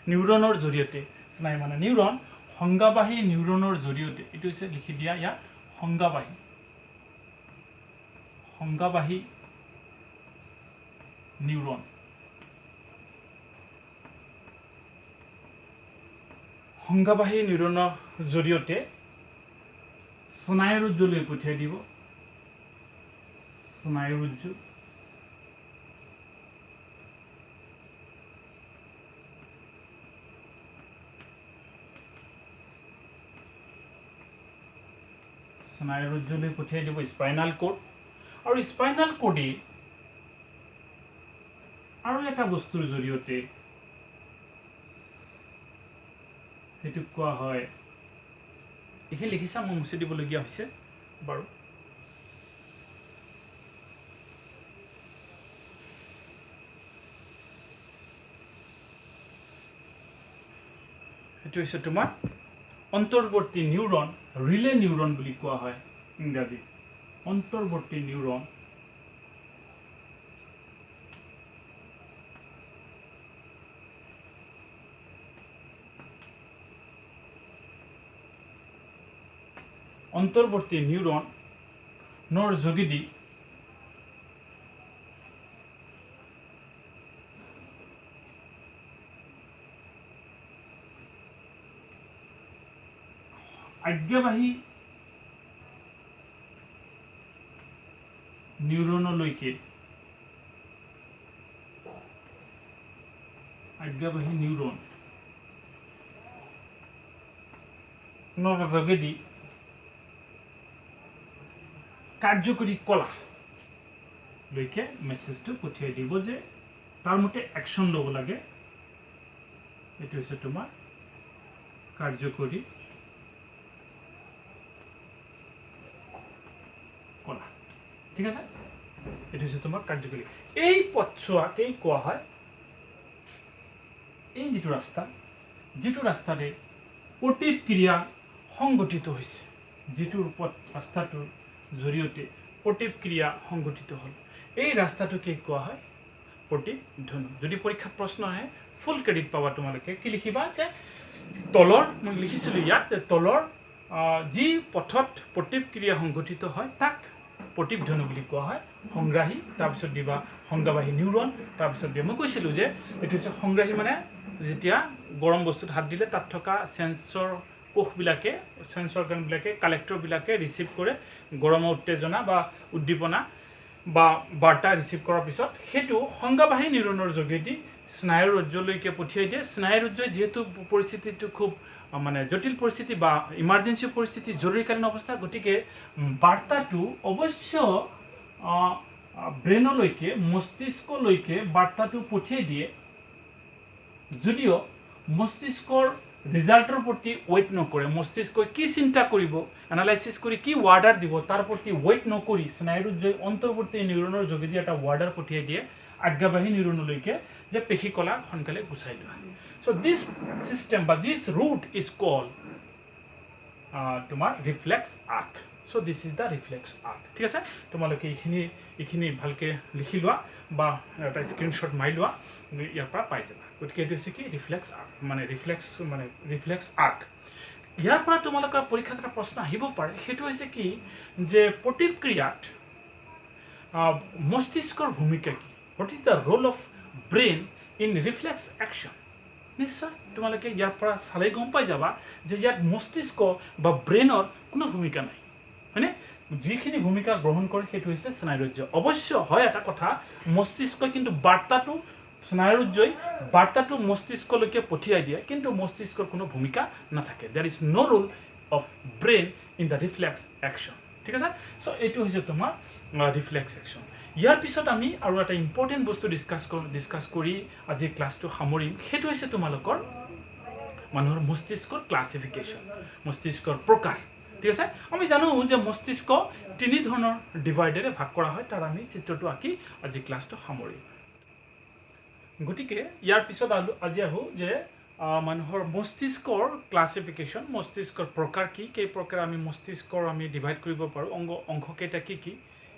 নিউৰনৰ জৰিয়তে, স্নায়ু মানে নিউৰন, সংজ্ঞাবাহী নিউৰনৰ জৰিয়তে, এইটো হৈছে লিখি দিয়া ইয়াত সংজ্ঞাবাহী নিউৰন, সংজ্ঞাবাহী নিউৰনৰ জৰিয়তে স্নায়ুৰুজ্জলৈ পঠিয়াই দিব। স্নায়ুৰুজ্জ স্নায়ুৰুজ্জলৈ পঠিয়াই দিব স্পাইনাল কৰ্ড। আৰু স্পাইনাল কৰ্ডে আৰু এটা বস্তুৰ জৰিয়তে, সেইটোক কোৱা হয়, এইখিনি লিখিছা, মই মুচি দিবলগীয়া হৈছে বাৰু। সেইটো হৈছে তোমাৰ অন্তৰ্বৰ্তী নিউৰন ৰিলে নিউৰন বুলি কোৱা হয় ইংৰাজীত অন্তৰ্বৰ্তী নিউৰন অন্তৰ্বৰ্তী নিউৰনৰ যোগেদি আজ্ঞাবাহী নিউৰনলৈকে আজ্ঞাবাহী নিউৰনৰ যোগেদি কাৰ্যকৰী কলা লৈকে মেছেজটো পঠিয়াই দিব যে তাৰ মতে একশন ল'ব লাগে এটো হৈছে তোমাৰ কাৰ্যকৰী কলা ঠিক আছে এটো হৈছে তোমাৰ কাৰ্যকৰী এই পথছোৱাকেই কোৱা হয় এই যিটো ৰাস্তাৰে প্ৰতিক্ৰিয়া সংগঠিত হৈছে যিটোৰ ৰাস্তাটোৰ জৰিয়তে প্ৰতিক্ৰিয়া সংগঠিত হ'ল এই ৰাস্তাটোকে কোৱা হয় প্ৰতিধ্বনি যদি পৰীক্ষাত প্ৰশ্ন আহে ফুল ক্ৰেডিট পাবা তোমালোকে কি লিখিবা যে তলৰ মই লিখিছিলোঁ ইয়াত তলৰ যি পথত প্ৰতিক্ৰিয়া সংগঠিত হয় তাক প্ৰতিধ্বনি বুলি কোৱা হয় সংগ্ৰাহী তাৰপিছত দিবা সংজ্ঞাবাহী নিউৰন তাৰপিছত দিয়া মই কৈছিলোঁ যে এইটো হৈছে সংগ্ৰাহী মানে যেতিয়া গৰম বস্তুত হাত দিলে তাত থকা সেন্সৰ কোষবিলাকে সেন্সৰ অৰ্গানবিলাকে কালেক্টৰবিলাকে ৰিচিভ কৰে গৰমৰ উত্তেজনা বা উদ্দীপনা বা বাৰ্তা ৰিচিভ কৰাৰ পিছত সেইটো সংজ্ঞাবাহী নিউৰনৰ যোগেদি স্নায়ুৰজ্জলৈকে পঠিয়াই দিয়ে স্নায়ুৰজ্জই যেহেতু পৰিস্থিতিটো খুব মানে জটিল পৰিস্থিতি বা ইমাৰ্জেঞ্চি পৰিস্থিতি জৰুৰীকালীন অৱস্থা গতিকে বাৰ্তাটো অৱশ্য ব্ৰেইনলৈকে মস্তিষ্কলৈকে বাৰ্তাটো পঠিয়াই দিয়ে যদিও মস্তিষ্কৰ ৰিজাল্টৰ প্ৰতি ৱেইট নকৰে মস্তিষ্কই কি চিন্তা কৰিব এনালাইসিস কৰি কি ৱাৰ্ডাৰ দিব তাৰ প্ৰতি ৱেইট নকৰি স্নায়ুৰজ্জই অন্তৰ্বৰ্তী নিউৰনৰ যোগেদি এটা ৱাৰ্ডাৰ পঠিয়াই দিয়ে আজ্ঞাবাহী নিউৰনলৈকে যে পেশী কলা সোনকালে গুচাই লোৱা so this system বা this route is called তোমাৰ reflex arc so this is the reflex arc ঠিক আছে তোমালোকে এইখিনি ভালকে লিখি লোৱা বা এটা স্ক্ৰিনশ্বট মাৰি লোৱা ইয়াৰ পৰা পাই যাবা গতিকে এইটো হৈছে কি ৰিফ্লেক্স আৰ্ক মানে ৰিফ্লেক্স আৰ্ক ইয়াৰ পৰা তোমালোকৰ পৰীক্ষাত এটা প্ৰশ্ন আহিব পাৰে সেইটো হৈছে কি যে প্ৰতিক্ৰিয়াত মস্তিষ্কৰ ভূমিকা কি what is the roll of brain in reflex action নিশ্চয় তোমালোকে ইয়াৰ পৰা চালেই গম পাই যাবা যে ইয়াত মস্তিষ্ক বা ব্ৰেইনৰ কোনো ভূমিকা নাই হয়নে যিখিনি ভূমিকা গ্ৰহণ কৰে সেইটো হৈছে স্নায়ুৰজ্জ অৱশ্য হয় এটা কথা মস্তিষ্কই কিন্তু বাৰ্তাটো স্নায়ুৰজ্জই বাৰ্তাটো মস্তিষ্কলৈকে পঠিয়াই দিয়ে কিন্তু মস্তিষ্কৰ কোনো ভূমিকা নাথাকে there is no role of brain in the reflex action ঠিক আছে চ' এইটো হৈছে তোমাৰ ৰিফ্লেক্স একশ্যন ইয়াৰ পিছত আমি আৰু এটা ইম্পৰ্টেণ্ট বস্তু ডিছকাছ কৰি আজি ক্লাছটো সামৰিম সেইটো হৈছে তোমালোকৰ মানুহৰ মস্তিষ্কৰ ক্লাছিফিকেশ্যন মস্তিষ্কৰ প্ৰকাৰ ঠিক আছে আমি জানো যে মস্তিষ্ক তিনি ধৰণৰ ডিভাইডেৰে ভাগ কৰা হয় তাৰ আমি চিত্ৰটো আঁকি আজি ক্লাছটো সামৰিম গতিকে ইয়াৰ পিছত আজি আহোঁ যে মানুহৰ মস্তিষ্কৰ ক্লাছিফিকেশ্যন মস্তিষ্কৰ প্ৰকাৰ কি কেই প্ৰকাৰ আমি মস্তিষ্কৰ আমি ডিভাইড কৰিব পাৰোঁ অংশ কেইটা কি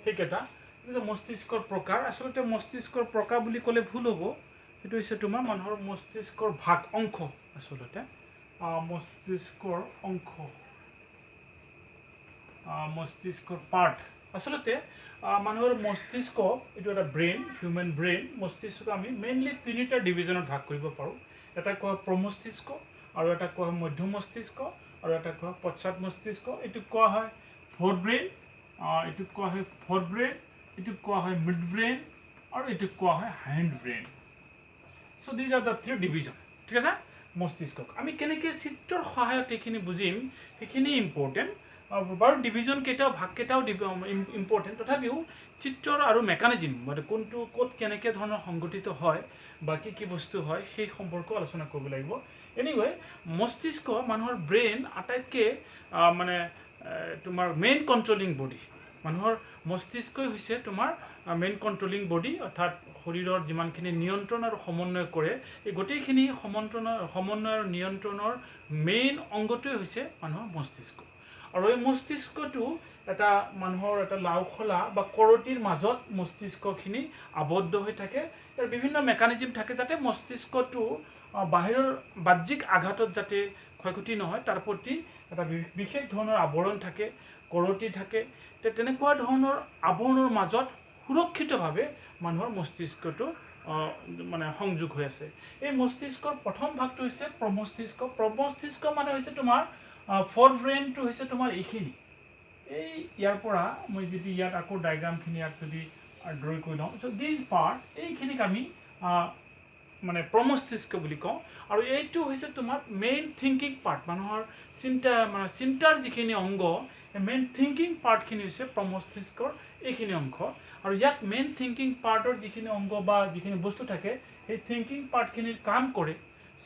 সেইকেইটা মস্তিষ্কৰ প্ৰকাৰ আচলতে মস্তিষ্কৰ প্ৰকাৰ বুলি ক'লে ভুল হ'ব সেইটো হৈছে তোমাৰ মানুহৰ মস্তিষ্কৰ ভাগ অংশ আচলতে মস্তিষ্কৰ অংশ মস্তিষ্কৰ পাৰ্ট আচলতে মানুহৰ মস্তিষ্ক এইটো এটা ব্ৰেইন হিউমেন ব্ৰেইন মস্তিষ্ক আমি মেইনলি তিনিটা ডিভিজনত ভাগ কৰিব পাৰোঁ এটা কোৱা প্ৰমস্তিষ্ক আৰু এটা কোৱা হয় মধ্য মস্তিষ্ক আৰু এটা কোৱা পশ্চাৎ মস্তিষ্ক এইটো কোৱা হয় ফ'ৰ ব্ৰেইন এইটো কোৱা হয় ফ'ৰ ব্ৰেইন এইটো কোৱা হয় মিড ব্ৰেইন আৰু এইটো কোৱা হয় hind brain so' these are the three division ঠিক আছে মস্তিষ্কক আমি কেনেকৈ চিত্ৰৰ সহায়ত এইখিনি বুজিম সেইখিনি ইম্পৰ্টেণ্ট বাৰু ডিভিজন কেইটাও ভাগ কেইটাও ইম্পৰ্টেণ্ট তথাপিও চিত্ৰৰ আৰু মেকানিজিম মানে কোনটো ক'ত কেনেকৈ ধৰণৰ সংগঠিত হয় বা কি বস্তু হয় সেই সম্পৰ্কে আলোচনা কৰিব লাগিব এনিৱে মস্তিষ্ক মানুহৰ ব্ৰেইন আটাইতকৈ মানে তোমাৰ মেইন কণ্ট্ৰলিং বডি মানুহৰ মস্তিষ্কই হৈছে তোমাৰ মেইন কণ্ট্ৰলিং বডি, অৰ্থাৎ শৰীৰৰ যিমানখিনি নিয়ন্ত্ৰণ আৰু সমন্বয় কৰে, এই গোটেইখিনি সমন্বয় আৰু নিয়ন্ত্ৰণৰ মেইন অংগটোৱে হৈছে মানুহৰ মস্তিষ্ক। আৰু এই মস্তিষ্কটো এটা মানুহৰ এটা লাওখলা বা কৰটিৰ মাজত মস্তিষ্কখিনি আবদ্ধ হৈ থাকে। ইয়াৰ বিভিন্ন মেকানিজম থাকে যাতে মস্তিষ্কটো বাহিৰৰ বাহ্যিক আঘাতত যাতে ক্ষয়ক্ষতি নহয় তাৰ প্ৰতি এটা বিশেষ ধৰণৰ আৱৰণ থাকে, কৰটি থাকে। তেনেকুৱা ধৰণৰ আৱৰণৰ মাজত সুৰক্ষিতভাৱে মানুহৰ মস্তিষ্কটো মানে সংযোগ হৈ আছে। এই মস্তিষ্কৰ প্ৰথম ভাগটো হৈছে প্ৰমস্তিষ্ক। প্ৰমস্তিষ্ক মানে হৈছে তোমাৰ ফৰ ব্ৰেইনটো হৈছে তোমাৰ এইখিনি, এই ইয়াৰ পৰা মই যদি ইয়াত আকৌ ডায়েগ্ৰামখিনি ইয়াত যদি ড্ৰ কৰি লওঁ, চ' দিছ পাৰ্ট এইখিনিক আমি মানে প্ৰমস্তিষ্ক বুলি কওঁ। আৰু এইটো হৈছে তোমাৰ মেইন থিংকিং পাৰ্ট, মানুহৰ চিন্তাৰ যিখিনি অংগ, মেইন থিংকিং পাৰ্টখিনি হৈছে প্ৰমস্তিষ্কৰ এইখিনি অংশ। আৰু ইয়াত মেইন থিংকিং পাৰ্টৰ যিখিনি অংগ বা যিখিনি বস্তু থাকে, সেই থিংকিং পাৰ্টখিনিৰ কাম কৰে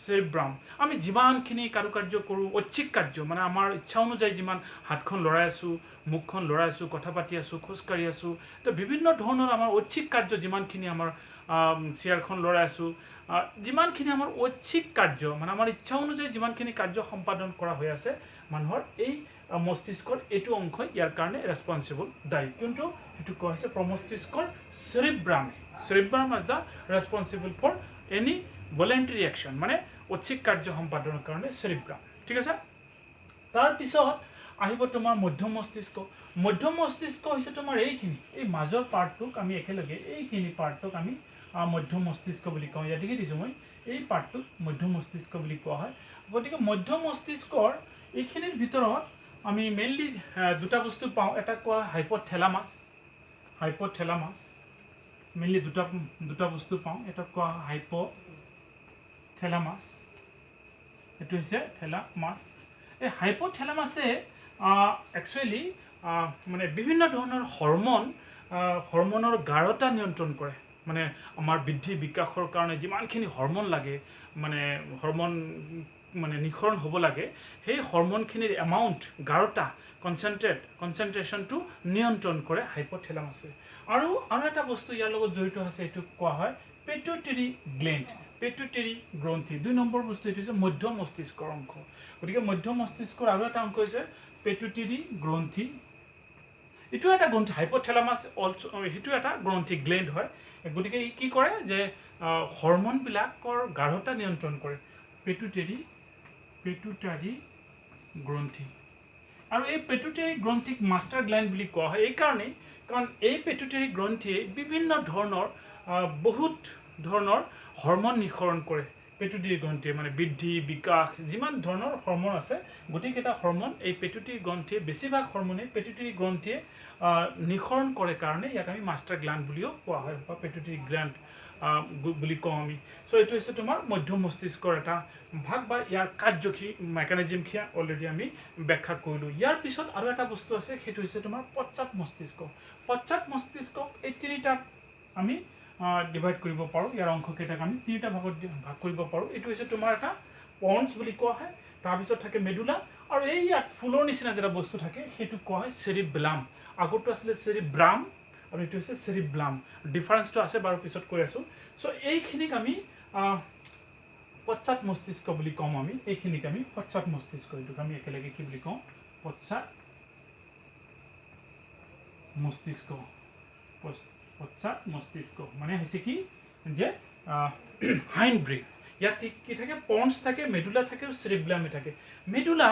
চেৰিব্ৰাম। আমি যিমানখিনি কাৰুকাৰ্য কৰোঁ, ঐচ্ছিক কাৰ্য মানে আমাৰ ইচ্ছা অনুযায়ী যিমান হাতখন লৰাই আছোঁ, মুখখন লৰাই আছোঁ, কথা পাতি আছোঁ, খোজকাঢ়ি আছোঁ, তো বিভিন্ন ধৰণৰ আমাৰ ঐচ্ছিক কাৰ্য যিমানখিনি আমাৰ চেয়াৰখন লৰাই আছোঁ, যিমানখিনি আমাৰ ঐচ্ছিক কাৰ্য মানে আমাৰ ইচ্ছা অনুযায়ী যিমানখিনি কাৰ্য সম্পাদন কৰা হৈ আছে, মানুহৰ এই মস্তিষ্কৰ এইটো অংশই ইয়াৰ কাৰণে ৰেছপনচিবল, দায়ী। কিন্তু সেইটো কোৱা হৈছে প্ৰমস্তিষ্কৰ cerebrum. Cerebrum is the responsible for any voluntary action, মানে ঐচ্ছিক কাৰ্য সম্পাদনৰ কাৰণে চেৰিব্ৰাম। ঠিক আছে। তাৰপিছত আহিব তোমাৰ মধ্য মস্তিষ্ক। মধ্য মস্তিষ্ক হৈছে তোমাৰ এইখিনি, এই মাজৰ পাৰ্টটোক আমি একেলগে এইখিনি পাৰ্টটোক আমি মধ্য মস্তিষ্ক বুলি কওঁ। ইয়াত দেখি দিছোঁ মই, এই পাৰ্টটোক মধ্য মস্তিষ্ক বুলি কোৱা হয়। গতিকে মধ্য মস্তিষ্কৰ এইখিনিৰ ভিতৰত আমি মেইনলি দুটা বস্তু পাওঁ। এটা কোৱা হাইপথেলামাছ, হাইপথেলামাছ মেইনলি দুটা বস্তু পাওঁ। এটা কোৱা হাইপথেলামাছ, এইটো হৈছে থেলামাছ। এই হাইপথেলামাছে একচুৱেলি মানে বিভিন্ন ধৰণৰ হৰমনৰ গাঢ়তা নিয়ন্ত্ৰণ কৰে। মানে আমাৰ বৃদ্ধি বিকাশৰ কাৰণে যিমানখিনি হৰমন লাগে, মানে হৰমন মানে নিঃসৰণ হ'ব লাগে, সেই হৰমনখিনিৰ এমাউণ্ট, গাঢ়তা, কনচেনট্ৰেশ্যনটো নিয়ন্ত্ৰণ কৰে হাইপথেলামাছে। আৰু এটা বস্তু ইয়াৰ লগত জড়িত আছে, এইটো কোৱা হয় পেটুইটাৰী গ্লেণ্ড, পেটুইটাৰী গ্ৰন্থি। 2 নম্বৰ বস্তু এইটো হৈছে মধ্য মস্তিষ্কৰ অংশ। গতিকে মধ্য মস্তিষ্কৰ আৰু এটা অংশ হৈছে পেটুইটাৰী গ্ৰন্থি। এইটো এটা গ্ৰন্থি, হাইপথেলামাছ অলছো সেইটো এটা গ্ৰন্থি, গ্লেণ্ড হয়। গতিকে ই কি কৰে যে হৰমনবিলাকৰ গাঢ়তা নিয়ন্ত্ৰণ কৰে, পেটুইটাৰী গ্ৰন্থি। আৰু এই পেটুইটাৰী গ্ৰন্থিক মাষ্টাৰ গ্লেণ্ড বুলি কোৱা হয় এইকাৰণেই, কাৰণ এই পেটুইটাৰী গ্ৰন্থিয়ে বিভিন্ন ধৰণৰ বহুত ধৰণৰ হৰমন নিঃসৰণ কৰে। পেটুইটাৰী গ্ৰন্থিয়ে মানে বৃদ্ধি বিকাশ যিমান ধৰণৰ হৰমন আছে, গোটেইকেইটা হৰমন এই পেটুইটাৰী গ্ৰন্থিয়ে, বেছিভাগ হৰমনে পেটুইটাৰী গ্ৰন্থিয়ে নিঃসৰণ কৰে কাৰণে ইয়াক আমি মাষ্টাৰ গ্লেণ্ড বুলিও কোৱা হয়, বা পেটুইটাৰী গ্লেণ্ড বুলি কওঁ আমি। চ' এইটো হৈছে তোমাৰ মধ্য মস্তিষ্কৰ এটা ভাগ বা ইয়াৰ কাৰ্যখিনি মেকানিজমখিনি অলৰেডি আমি ব্যাখ্যা কৰিলোঁ। ইয়াৰ পিছত আৰু এটা বস্তু আছে, সেইটো হৈছে তোমাৰ পশ্চাৎ মস্তিষ্ক। পশ্চাৎ মস্তিষ্কক এই তিনিটাত আমি ডিভাইড কৰিব পাৰোঁ। ইয়াৰ অংশকেইটাক আমি তিনিটা ভাগত ভাগ কৰিব পাৰোঁ। এইটো হৈছে তোমাৰ এটা পঞ্চ বুলি কোৱা হয়, তাৰপিছত থাকে মেডুলা, আৰু এই ইয়াত ফুলৰ নিচিনা যেটা বস্তু থাকে সেইটো কোৱা হয় চেৰিব্লাম। আগৰটো আছিলে চেৰিব্ৰাম আৰু এইটো হৈছে চেৰিব্লাম। ডিফাৰেঞ্চটো আছে বাৰু, পিছত কৈ আছোঁ। চ' এইখিনিক আমি পশ্চাৎ মস্তিষ্ক বুলি কওঁ। আমি এইখিনিক আমি পশ্চাৎ মস্তিষ্ক, এইটোক আমি একেলগে কি বুলি কওঁ? পশ্চাৎ মস্তিষ্ক। পশ্চাৎ মস্তিষ্ক মানে হৈছে কি যে হাইণ্ড ব্ৰেইন। ইয়াত কি থাকে? পঞ্চ থাকে, মেডুলা থাকে আৰু চেৰিব্লামে থাকে। মেডুলা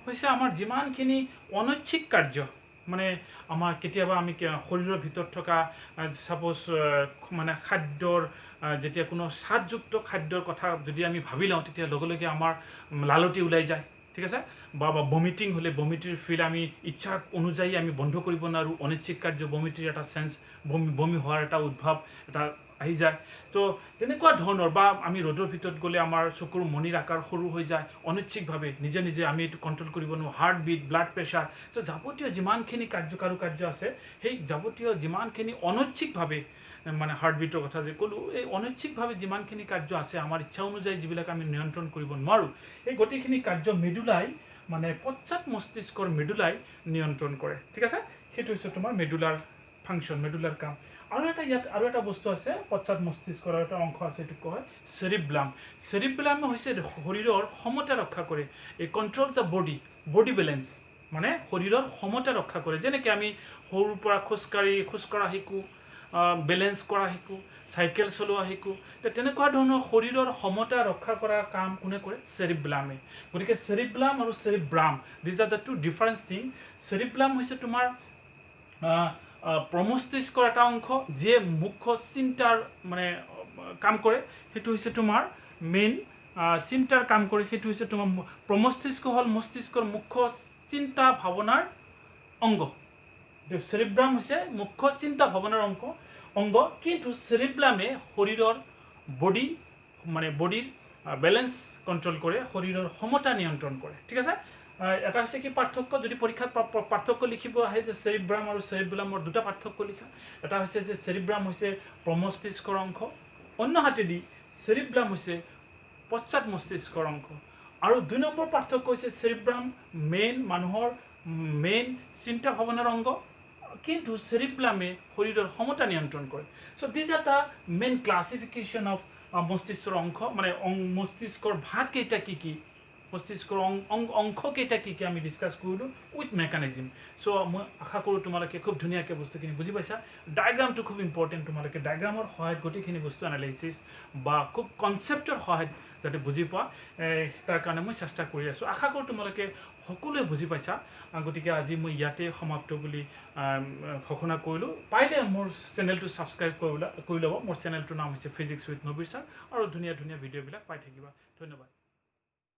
হৈছে আমাৰ যিমানখিনি অনৈচ্ছিক কাৰ্য, মানে আমাৰ কেতিয়াবা আমি শৰীৰৰ ভিতৰত থকা ছাপ'জ মানে খাদ্যৰ, যেতিয়া কোনো স্বাদযুক্ত খাদ্যৰ কথা যদি আমি ভাবি লওঁ, তেতিয়া লগে লগে আমাৰ লালতি ওলাই যায়। ঠিক আছে। বা বমিটিং হ'লে বমিটিৰ ফিল আমি ইচ্ছা অনুযায়ী আমি বন্ধ কৰিব নোৱাৰোঁ। অনৈচ্ছিক কাৰ্য, বমিটিৰ এটা চেঞ্চ, বমি হোৱাৰ এটা উদ্ভৱ এটা আহি যায়। তো তেনেকুৱা ধৰণৰ, বা আমি ৰ'দৰ ভিতৰত গ'লে আমাৰ চকুৰ মণিৰ আকাৰ সৰু হৈ যায় অনৈচ্ছিকভাৱে, নিজে নিজে আমি এইটো কণ্ট্ৰল কৰিব নোৱাৰোঁ। হাৰ্ট বিট, ব্লাড প্ৰেছাৰ, চ' যাৱতীয় যিমানখিনি কাৰ্য আছে, সেই যাৱতীয় যিমানখিনি অনৈচ্ছিকভাৱে, মানে হাৰ্টবিটৰ কথা যে ক'লোঁ, এই অনৈচ্ছিকভাৱে যিমানখিনি কাৰ্য আছে আমাৰ ইচ্ছা অনুযায়ী যিবিলাক আমি নিয়ন্ত্ৰণ কৰিব নোৱাৰোঁ, এই গোটেইখিনি কাৰ্য মেডুলাই, মানে পশ্চাৎ মস্তিষ্কৰ মেডুলাই নিয়ন্ত্ৰণ কৰে। ঠিক আছে। সেইটো হৈছে তোমাৰ মেডুলাৰ ফাংচন মেডুলাৰ কাম আৰু এটা বস্তু আছে পশ্চাৎ মস্তিষ্কৰ এটা অংশ আছে এইটো কয় চেৰিব্লাম হৈছে শৰীৰৰ সমতা ৰক্ষা কৰে এই কণ্ট্ৰল দ্য বডি বেলেঞ্চ মানে শৰীৰৰ সমতা ৰক্ষা কৰে যেনেকৈ আমি সৰুৰ পৰা খোজকঢ়া শিকোঁ বেলেঞ্চ কৰা শিকোঁ চাইকেল চলোৱা শিকোঁ তেনেকুৱা ধৰণৰ শৰীৰৰ সমতা ৰক্ষা কৰাৰ কাম কোনে কৰে চেৰিব্লামে গতিকে চেৰিব্লাম আৰু cerebrum these are the two difference thing cerebellum হৈছে তোমাৰ প্ৰমস্তিষ্কৰ এটা অংশ যিয়ে মুখ্য চিন্তাৰ মানে কাম কৰে সেইটো হৈছে তোমাৰ মেইন চিন্তাৰ কাম কৰে সেইটো হৈছে তোমাৰ প্ৰমস্তিষ্ক হ'ল মস্তিষ্কৰ মুখ্য চিন্তা ভাৱনাৰ অংগ চেৰিব্ৰাম হৈছে মুখ্য চিন্তা ভাৱনাৰ অংগ কিন্তু চেৰিব্লামে শৰীৰৰ বডিৰ বেলেঞ্চ কণ্ট্ৰল কৰে শৰীৰৰ সমতা নিয়ন্ত্ৰণ কৰে ঠিক আছে এটা হৈছে কি পাৰ্থক্য যদি পৰীক্ষাত পাৰ্থক্য লিখিব আহে যে চেৰিব্ৰাম আৰু চেৰিব্লামৰ দুটা পাৰ্থক্য লিখা এটা হৈছে যে চেৰিব্ৰাম হৈছে প্ৰমস্তিষ্কৰ অংশ অন্য হাতেদি চেৰিব্লাম হৈছে পশ্চাৎ মস্তিষ্কৰ অংশ আৰু 2 নম্বৰ পাৰ্থক্য হৈছে চেৰিব্ৰাম মানুহৰ মেইন চিন্তা ভাৱনাৰ অংগ কিন্তু চেৰিব্লামে শৰীৰৰ সমতা নিয়ন্ত্ৰণ কৰে so these are the main classification of মস্তিষ্কৰ অংশ মানে মস্তিষ্কৰ ভাগ কেইটা কি মস্তিষ্কৰ অংশ কেইটা কি আমি ডিছকাছ কৰিলোঁ উইথ মেকানিজম সো মই আশা কৰোঁ তোমালোকে খুব ধুনীয়াকৈ বস্তুখিনি বুজি পাইছা ডায়েগ্ৰামটো খুব ইম্পৰ্টেণ্ট তোমালোকে ডায়েগ্ৰামৰ সহায়ত গোটেইখিনি বস্তু এনালাইচিছ বা খুব কনচেপ্টৰ সহায়ত যাতে বুজি পোৱা তাৰ কাৰণে মই চেষ্টা কৰি আছোঁ আশা কৰোঁ তোমালোকে সকলোৱে বুজি পাইছা গতিকে আজি মই ইয়াতে সমাপ্ত বুলি ঘোষণা কৰিলোঁ পাৰিলে মোৰ চেনেলটো ছাবস্ক্ৰাইব কৰি ল'ব মোৰ চেনেলটোৰ নাম হৈছে ফিজিক্স উইথ নবীৰ ছাৰ আৰু ধুনীয়া ভিডিঅ'বিলাক পাই থাকিবা ধন্যবাদ